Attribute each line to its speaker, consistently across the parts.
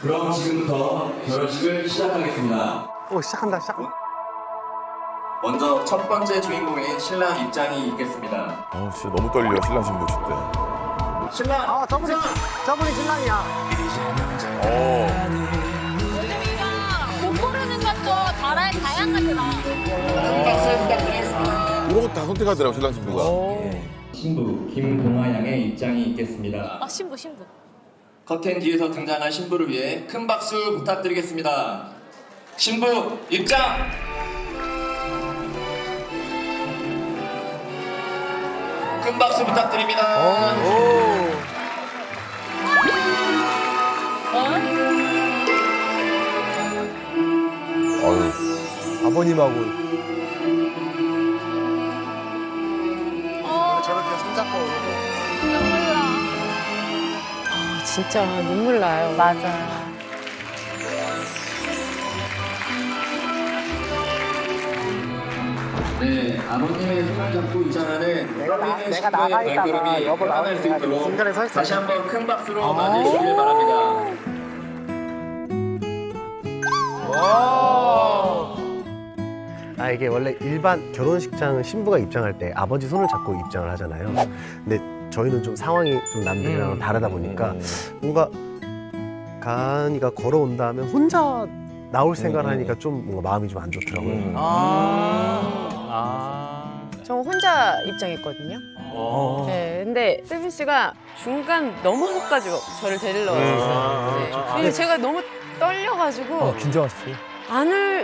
Speaker 1: 그럼 지금부터 결혼식을 시작하겠습니다.
Speaker 2: 오, 시작한다.
Speaker 1: 먼저 첫 번째 주인공인 신랑 입장이 있겠습니다.
Speaker 3: 진짜 너무 떨려, 신랑 신부 칠 때.
Speaker 1: 신랑!
Speaker 2: 아, 저분이 신랑이야.
Speaker 4: 못 고르는 것도 다양하더라.
Speaker 1: 박수 부탁드리겠습니다.
Speaker 3: 이런 거 다 선택하더라고, 신랑 신부가.
Speaker 1: 신부 김동아 양의 입장이 있겠습니다.
Speaker 4: 아, 신부.
Speaker 1: 커튼 뒤에서 등장한 신부를 위해 큰 박수 부탁드리겠습니다. 신부 입장! 큰 박수 부탁드립니다.
Speaker 2: 아버님하고. 저렇게 손잡고.
Speaker 4: 눈물 나.
Speaker 5: 아, 진짜 눈물 나요.
Speaker 4: 맞아.
Speaker 1: 네, 아버님의 손을 잡고 입장하는
Speaker 2: 내가
Speaker 1: 신부의
Speaker 2: 나가 있다가
Speaker 1: 발걸음이
Speaker 2: 여보
Speaker 1: 편안할 수
Speaker 2: 나오니까
Speaker 1: 있도록
Speaker 2: 중간에 서 있어.
Speaker 1: 다시 한번 큰 박수로 맞이해주길 바랍니다.
Speaker 2: 아, 이게 원래 일반 결혼식장은 신부가 입장할 때 아버지 손을 잡고 입장을 하잖아요. 근데 저희는 좀 상황이 좀 남들이랑 다르다 보니까 뭔가 가은이가 걸어온다 하면 혼자 나올 생각을 하니까 좀 뭔가 마음이 좀 안 좋더라고요.
Speaker 5: 저 혼자 입장했거든요. 네, 근데 세빈 씨가 중간 넘어서가지고 저를 데리러 왔어요. 네. 근데 제가 너무 떨려가지고
Speaker 2: 긴장하시지?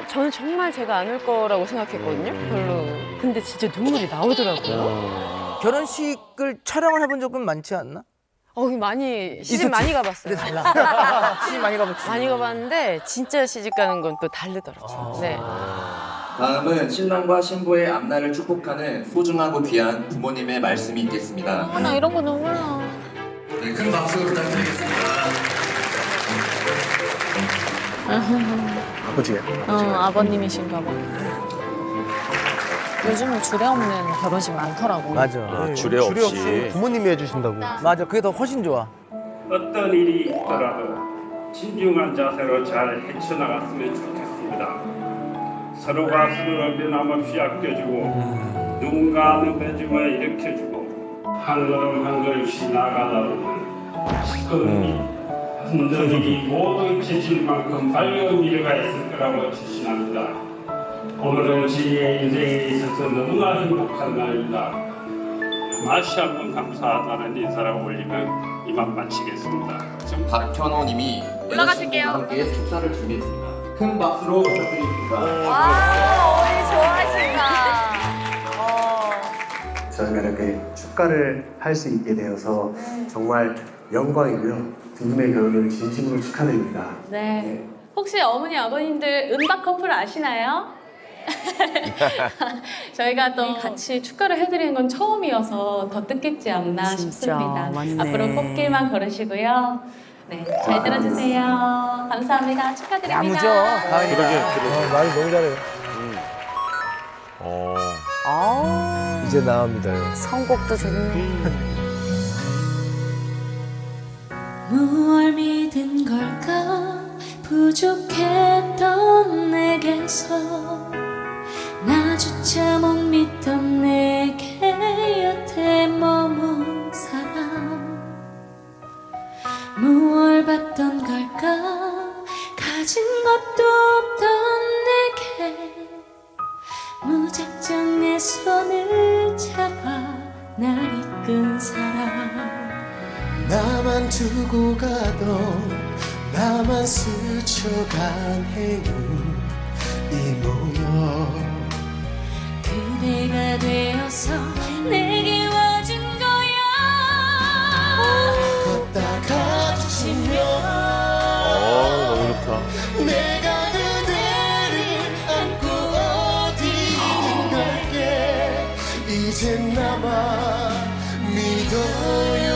Speaker 5: 저는 정말 제가 안 올 거라고 생각했거든요. 별로. 근데 진짜 눈물이 나오더라고요.
Speaker 6: 결혼식을 촬영을 해본 적은 많지 않나?
Speaker 5: 시집 많이 가봤어요.
Speaker 6: 근데 달라. 시집 많이 가봤지.
Speaker 5: 많이 가봤는데 진짜 시집 가는 건 또 다르더라고요. 네.
Speaker 1: 다음은 신랑과 신부의 앞날을 축복하는 소중하고 귀한 부모님의 말씀이 있겠습니다.
Speaker 4: 나 이런 거 눈물 나.
Speaker 1: 네, 큰 박수 부탁드리겠습니다.
Speaker 2: 아버지가.
Speaker 4: 아버님이신가 봐. 요즘은 주례 없는 결혼식 많더라고.
Speaker 6: 맞아.
Speaker 3: 주례 없이.
Speaker 2: 부모님이 해주신다고.
Speaker 6: 맞아. 그게 더 훨씬 좋아.
Speaker 7: 어떤 일이 있더라도 진중한 자세로 잘 헤쳐나갔으면 좋겠습니다. 서로가 서로를 변함없이 아껴주고 누군가 누구지마 일으켜주고 한 걸음 한 걸음씩 나아가다 보면 시끄러움이 흔들리기 모두 잊혀질 만큼 밝은 미래가 있을 거라고 자신합니다. 오늘은 제 인생에 있어서 너무나 행복한 날입니다. 다시 한번 감사하다는 인사를 올리면 이만 마치겠습니다.
Speaker 1: 지금 박현호님이
Speaker 4: 올라가실게요.
Speaker 1: 함께 축사를 준비했습니다. 큰 박수로 부탁드립니다.
Speaker 4: 어머니 좋아하신다.
Speaker 2: 저희가 이렇게 축가를 할 수 있게 되어서 정말 영광이고요. 두 분의 결혼을 진심으로 축하드립니다.
Speaker 4: 네. 혹시 어머니 아버님들 음악 커플 아시나요? 저희가 또 같이 축가를 해드리는 건 처음이어서 더 뜻깊지 않나 싶습니다.
Speaker 5: 맞네.
Speaker 4: 앞으로 꽃길만 걸으시고요. 네, 잘 들어주세요. 감사합니다. 축하드립니다.
Speaker 6: 야무져. 가은이가.
Speaker 2: 말 너무 잘해요. 이제 나옵니다요.
Speaker 5: 선곡도 좋네.
Speaker 8: 무얼 믿은 걸까 부족했던 내게서 나조차 못 믿던 내게 여태 머문 사람 무얼 받던 걸까 가진 것도 없던 내게 무작정 내 손을 잡아 날 이끈 사람
Speaker 9: 나만 두고 가던 나만 스쳐간 행운 이 모여
Speaker 8: 그대가 되어서 내게 와준 거야
Speaker 9: 걷다가 지치면
Speaker 3: 너무 좋다.
Speaker 9: 내가 그대를 안고 어디든 갈게 이젠 나만 믿어요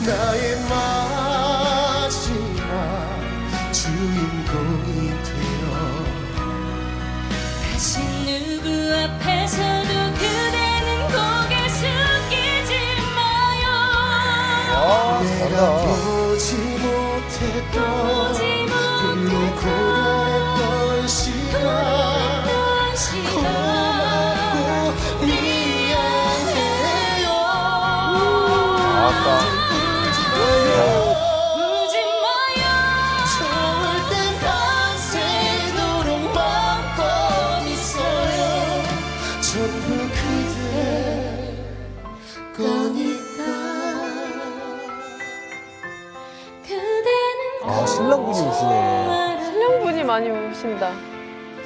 Speaker 9: 나의 마지막 주인공이 되어
Speaker 8: 다시 누구 앞에서도 그대는 고개 숙이지 마요
Speaker 9: 내가 보지 못 못했던 내 고단했던 시간 고맙고 미안해요. 울지 마요. 좋을 땐 밤새도록 맘껏 있어요. 전부 그대 거니까.
Speaker 8: 그대는
Speaker 6: 아, 신랑분이 우시네.
Speaker 5: 신랑분이 많이 우신다.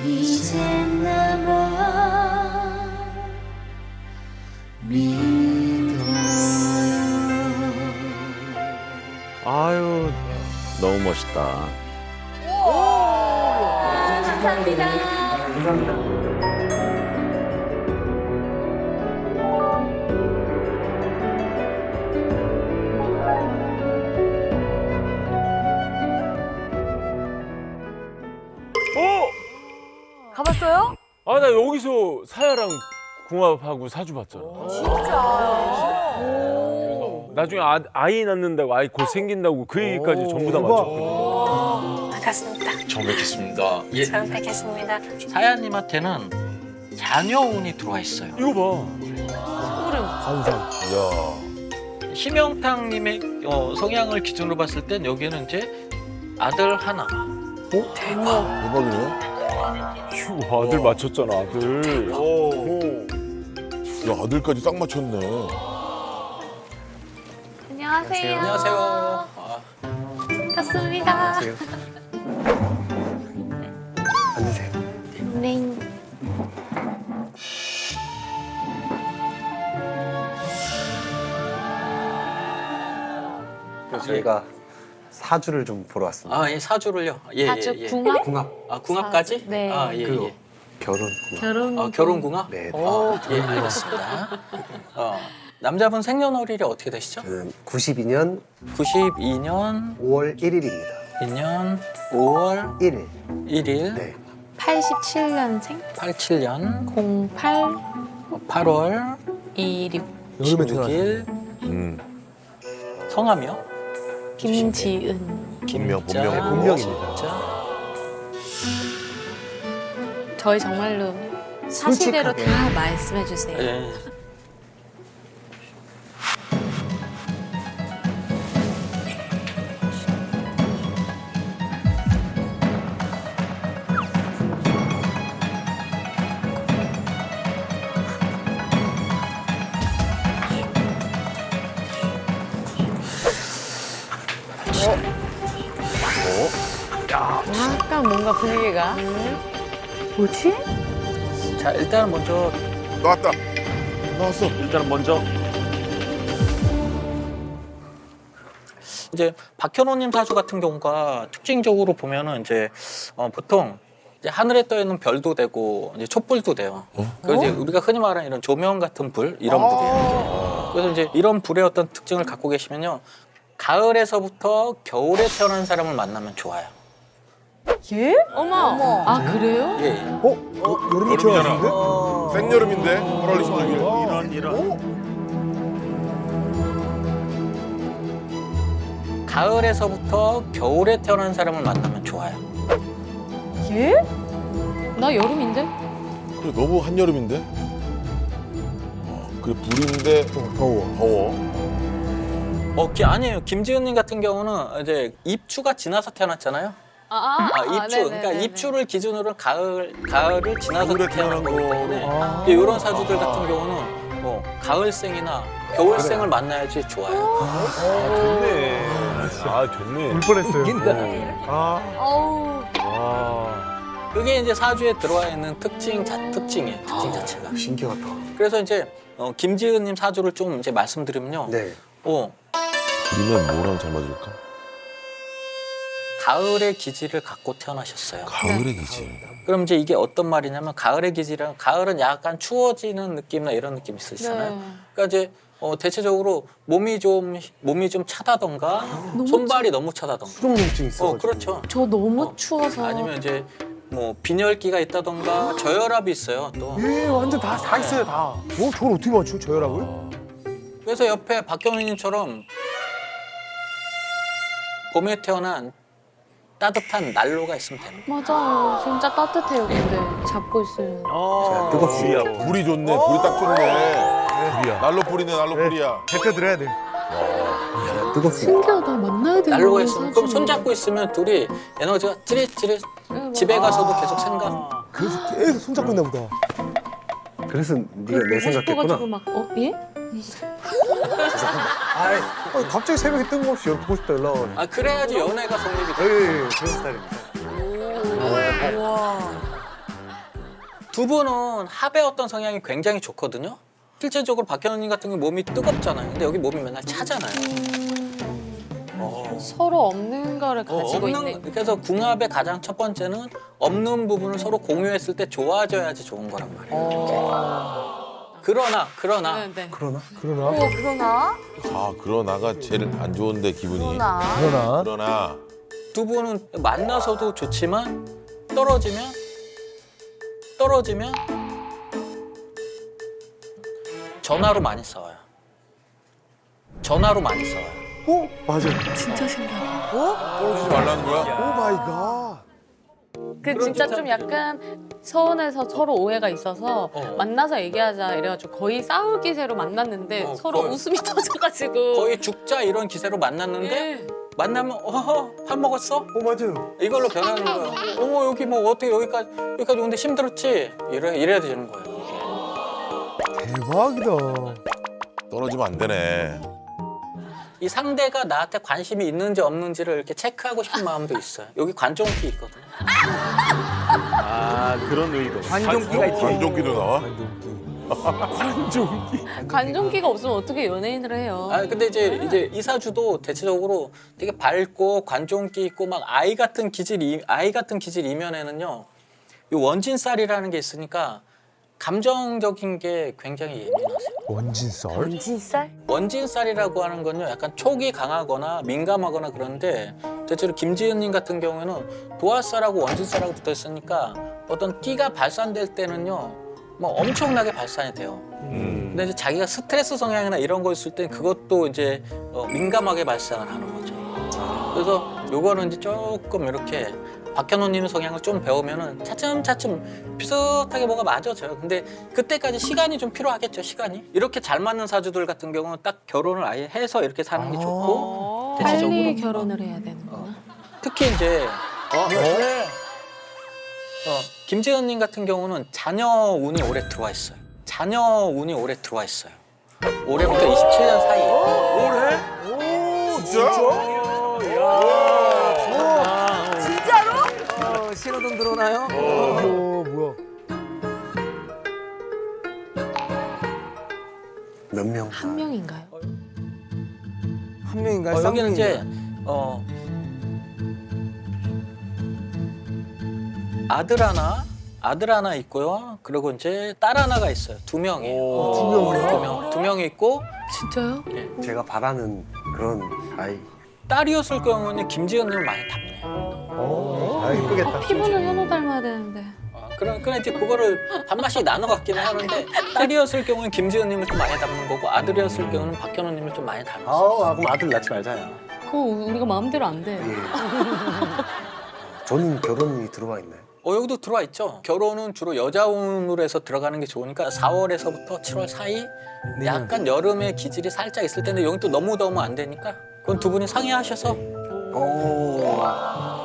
Speaker 8: 이제 나만
Speaker 3: 아유, 너무 멋있다.
Speaker 4: 감사합니다.
Speaker 5: 가봤어요?
Speaker 10: 아, 나 여기서 사야랑 궁합하고 사주 봤잖아. 그래서 나중에 아이 낳는다고, 아이 곧 생긴다고 그 얘기까지 전부 다 맞췄거든.
Speaker 11: 반갑습니다.
Speaker 1: 처음 뵙겠습니다. 예.
Speaker 11: 처음 뵙겠습니다.
Speaker 12: 사야님한테는 자녀운이 들어와 있어요.
Speaker 10: 이거 봐.
Speaker 12: 심영탁님의 성향을 기준으로 봤을 땐 여기는 이제 아들 하나.
Speaker 3: 대박이네.
Speaker 10: 휴, 아들 맞췄잖아, 아들.
Speaker 3: 야, 아들까지 싹 맞췄네.
Speaker 4: 안녕하세요.
Speaker 12: 안녕하세요.
Speaker 4: 반갑습니다.
Speaker 2: 앉으세요.
Speaker 4: 네.
Speaker 2: 그래서 저희가 사주를 좀 보러 왔습니다.
Speaker 12: 아, 예, 사주를요. 예,
Speaker 4: 사주
Speaker 12: 예, 예.
Speaker 4: 궁합?
Speaker 2: 궁합.
Speaker 12: 아, 궁합까지?
Speaker 4: 네.
Speaker 12: 아, 예,
Speaker 2: 그리고
Speaker 12: 예.
Speaker 2: 결혼 궁합.
Speaker 4: 결혼.
Speaker 12: 결혼 궁합?
Speaker 2: 네.
Speaker 12: 예, 알겠습니다. 남자분 생년월일이 어떻게 되시죠?
Speaker 2: 저는 92년
Speaker 12: 92년
Speaker 2: 5월 1일입니다.
Speaker 12: 2년 5월
Speaker 2: 1일.
Speaker 12: 1일,
Speaker 2: 네.
Speaker 4: 87년생
Speaker 12: 87년
Speaker 4: 08
Speaker 12: 8월
Speaker 4: 26
Speaker 12: 16일, 성함이요?
Speaker 4: 김지은.
Speaker 3: 본명.
Speaker 12: 김자,
Speaker 2: 본명입니다.
Speaker 12: 진짜.
Speaker 4: 저희 정말로 사실대로
Speaker 2: 솔직하게.
Speaker 4: 다 말씀해 주세요.
Speaker 12: 예.
Speaker 5: 약간 뭔가 분위기가.
Speaker 4: 뭐지?
Speaker 12: 자, 일단 먼저
Speaker 3: 나왔다. 나왔어.
Speaker 10: 일단은 먼저
Speaker 12: 이제 박현호님 사주 같은 경우가 특징적으로 보면은 이제 보통 이제 하늘에 떠 있는 별도 되고 이제 촛불도 돼요. 그래서 이제 우리가 흔히 말하는 이런 조명 같은 불 이런 불이에요. 그래서 이제 이런 불의 어떤 특징을 갖고 계시면요, 가을에서부터 겨울에 태어난 사람을 만나면 좋아요.
Speaker 5: 예? 어머. 아, 그래요?
Speaker 12: 예.
Speaker 3: 여름이 태어났는데? 생여름인데? 8월 26일.
Speaker 10: 이런.
Speaker 12: 가을에서부터 겨울에 태어난 사람을 만나면 좋아요.
Speaker 5: 예? 나 여름인데?
Speaker 3: 그래, 너무 한여름인데? 그래, 불인데 더워.
Speaker 12: 아니에요. 김지은님 같은 경우는 이제 입추가 지나서 태어났잖아요. 입추. 그러니까 입추를 기준으로 가을을 지나서
Speaker 3: 겨울에
Speaker 12: 태어난
Speaker 3: 태어난
Speaker 12: 거기 때문에 이런 사주들 같은 경우는 겨울생이나 겨울생을 만나야지 좋아요.
Speaker 10: 좋네. 아, 좋네.
Speaker 2: 울 뻔했어요.
Speaker 5: 어우.
Speaker 10: 와.
Speaker 12: 그게 이제 사주에 들어와 있는 특징이에요. 특징 자체가.
Speaker 2: 신기하다.
Speaker 12: 그래서 이제 김지은님 사주를 좀 이제 말씀드리면요.
Speaker 2: 네.
Speaker 3: 불이면 뭐랑 잘 맞을까?
Speaker 12: 가을의 기질을 갖고 태어나셨어요.
Speaker 3: 가을의 기질.
Speaker 12: 그럼 이제 이게 어떤 말이냐면 가을의 기질은 가을은 약간 추워지는 느낌이나 이런 느낌 있으시잖아요.
Speaker 5: 네.
Speaker 12: 그러니까 이제 대체적으로 몸이 좀 차다던가 손발이 너무 차다던가.
Speaker 2: 수족냉증 있어.
Speaker 12: 그렇죠.
Speaker 4: 저 너무 추워서.
Speaker 12: 아니면 이제 뭐 빈혈기가 있다던가 저혈압이 있어요 또.
Speaker 6: 예, 완전 다 있어요, 다. 저걸 어떻게 맞춰, 저혈압을?
Speaker 12: 그래서 옆에 박경민님처럼 봄에 태어난 따뜻한 난로가 있으면 됩니다.
Speaker 5: 맞아요. 진짜 따뜻해요. 근데 잡고 있으면.
Speaker 2: 뜨겁습니다.
Speaker 3: 불이 좋네. 불이 딱 좋네. 불이야. 난로 불이네. 난로 불이야.
Speaker 2: 데펴 드려야 돼. 뜨겁습니다.
Speaker 5: 신기하다. 만나야 되는
Speaker 12: 난로가 있으면 그럼 손잡고 있으면 둘이 에너지가 찌릿찌릿 집에 가서도 계속 생각.
Speaker 6: 그래서 계속 손잡고 있나 보다.
Speaker 2: 그래서 네가 내 생각했구나.
Speaker 5: 막 예?
Speaker 6: 아니, 갑자기 새벽에 뜬금없이 열 보고 싶다 연락 와가지고.
Speaker 12: 아 그래야지 연애가 성립이 돼.
Speaker 2: 그런 스타일입니다.
Speaker 12: 두 분은 합의 어떤 성향이 굉장히 좋거든요. 실제적으로 박현우님 같은 경우 몸이 뜨겁잖아요. 근데 여기 몸이 맨날 차잖아요.
Speaker 5: 서로 없는 거를 가지고 있네.
Speaker 12: 그래서 궁합의 가장 첫 번째는 없는 부분을 서로 공유했을 때 좋아져야지 좋은 거란 말이에요. 그러나
Speaker 5: 네.
Speaker 6: 그러나?
Speaker 3: 아, 그러나가 제일 안 좋은데 기분이.
Speaker 6: 그러나?
Speaker 3: 그러나
Speaker 12: 두 분은 만나서도 좋지만 떨어지면 전화로 많이 싸워요.
Speaker 2: 맞아.
Speaker 5: 진짜 신기하다.
Speaker 3: 떨어지지 말라는 거야?
Speaker 6: 오 마이 갓.
Speaker 5: 그 진짜 좀 약간 서운해서 서로 오해가 있어서 만나서 얘기하자 이래가지고 거의 싸울 기세로 만났는데 서로
Speaker 12: 거의.
Speaker 5: 웃음이 터져가지고
Speaker 12: 거의 죽자 이런 기세로 만났는데
Speaker 5: 예.
Speaker 12: 만나면 밥 먹었어?
Speaker 6: 맞아요.
Speaker 12: 이걸로 변하는 거예요. 어머 여기 뭐 어떻게 여기까지 오는데 힘들었지? 이래야 되는 거예요.
Speaker 6: 대박이다.
Speaker 3: 떨어지면 안 되네.
Speaker 12: 이 상대가 나한테 관심이 있는지 없는지를 이렇게 체크하고 싶은 마음도 있어요. 여기 관종기 있거든요.
Speaker 10: 아 그런 의도.
Speaker 6: 관종기가 있지.
Speaker 3: 관종기도 나와?
Speaker 5: 관종기가 없으면 어떻게 연예인을 해요?
Speaker 12: 아 근데 이제 이사주도 대체적으로 되게 밝고 관종기 있고 막 아이 같은 기질 이면에는요. 이 원진살이라는 게 있으니까 감정적인 게 굉장히 예민하세요.
Speaker 6: 원진살?
Speaker 12: 원진살이라고 하는 건요, 약간 촉이 강하거나 민감하거나 그런데 대체로 김지은님 같은 경우에는 도화살하고 원진살하고 붙어 있으니까 어떤 끼가 발산될 때는요, 뭐 엄청나게 발산이 돼요. 근데 이제 자기가 스트레스 성향이나 이런 거 있을 때 그것도 이제 민감하게 발생을 하는 거죠. 그래서 요거는 이제 조금 이렇게 박현우님 성향을 좀 배우면은 차츰차츰 비슷하게 뭐가 맞아져요. 근데 그때까지 시간이 좀 필요하겠죠, 시간이. 이렇게 잘 맞는 사주들 같은 경우는 딱 결혼을 아예 해서 이렇게 사는 게 좋고
Speaker 5: 빨리 결혼을 해야 되는구나.
Speaker 12: 특히 이제 김지은님 같은 경우는 자녀 운이 올해 들어와 있어요. 올해부터 27년 사이에.
Speaker 3: 진짜?
Speaker 12: 신호등 들어오나요?
Speaker 6: 뭐야?
Speaker 2: 몇 명?
Speaker 5: 한 명인가요?
Speaker 6: 한 명인가요?
Speaker 12: 여기는 이제 아들 하나 있고요. 그리고 이제 딸 하나가 있어요. 두 명이에요. 두 명이 있고
Speaker 5: 진짜요?
Speaker 2: 제가 바라는 그런 아이.
Speaker 12: 딸이었을 경우는 김지은님을 많이 닮네요.
Speaker 2: 아, 이쁘겠다.
Speaker 5: 피부는 현우 닮아야 되는데.
Speaker 12: 그래 이제 그거를 반반씩 나눠 갖기는 하는데 딸이었을 경우는 김지은님을 좀 많이 닮는 거고 아들이었을 경우는 박현우님을 좀 많이 닮았어요.
Speaker 2: 그럼 아들 낳지 말자요.
Speaker 5: 그거 우리가 마음대로 안 돼.
Speaker 2: 저는 결혼이 들어와 있나요?
Speaker 12: 여기도 들어와 있죠. 결혼은 주로 여자운으로 해서 들어가는 게 좋으니까 4월에서부터 7월 사이 약간 여름의 기질이 살짝 있을 텐데 여기 또 너무 더우면 안 되니까 그건 두 분이 상의하셔서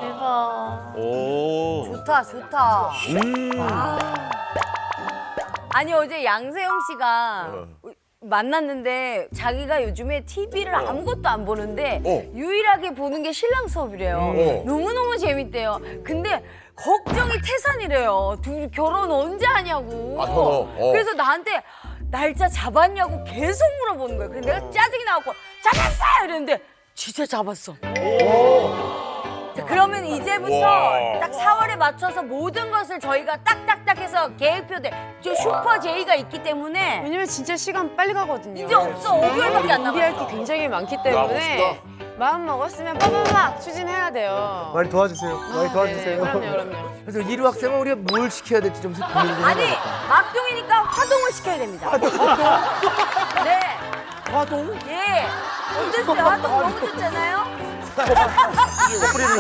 Speaker 5: 대박.
Speaker 9: 좋다. 아니 어제 양세형 씨가 만났는데 자기가 요즘에 TV를 아무것도 안 보는데 유일하게 보는 게 신랑 수업이래요. 너무너무 재밌대요. 근데 걱정이 태산이래요. 둘이 결혼 언제 하냐고. 그래서 나한테 날짜 잡았냐고 계속 물어보는 거예요. 그래서 내가 짜증이 나갖고 잡았어요! 이랬는데 진짜 잡았어. 자, 그러면 이제부터 딱 4월에 맞춰서 모든 것을 저희가 딱딱딱 해서 계획표들 저 슈퍼 제이가 있기 때문에
Speaker 5: 왜냐면 진짜 시간 빨리 가거든요.
Speaker 9: 이제 없어. 5개월밖에 안
Speaker 5: 준비할 게
Speaker 9: 남았어.
Speaker 5: 굉장히 많기 때문에 마음 먹었으면 빠바박 추진해야 돼요.
Speaker 6: 많이 도와주세요.
Speaker 5: 네, 그럼요.
Speaker 6: 그래서 이루 학생은 우리가 뭘 시켜야 될지 좀 고민을
Speaker 9: 아니
Speaker 6: 해봐야겠다.
Speaker 9: 막둥이니까 화동을 시켜야 됩니다. 네.
Speaker 6: 화동?
Speaker 9: 예. 어땠어요? 화동 너무 좋잖아요.
Speaker 3: 뿌리를.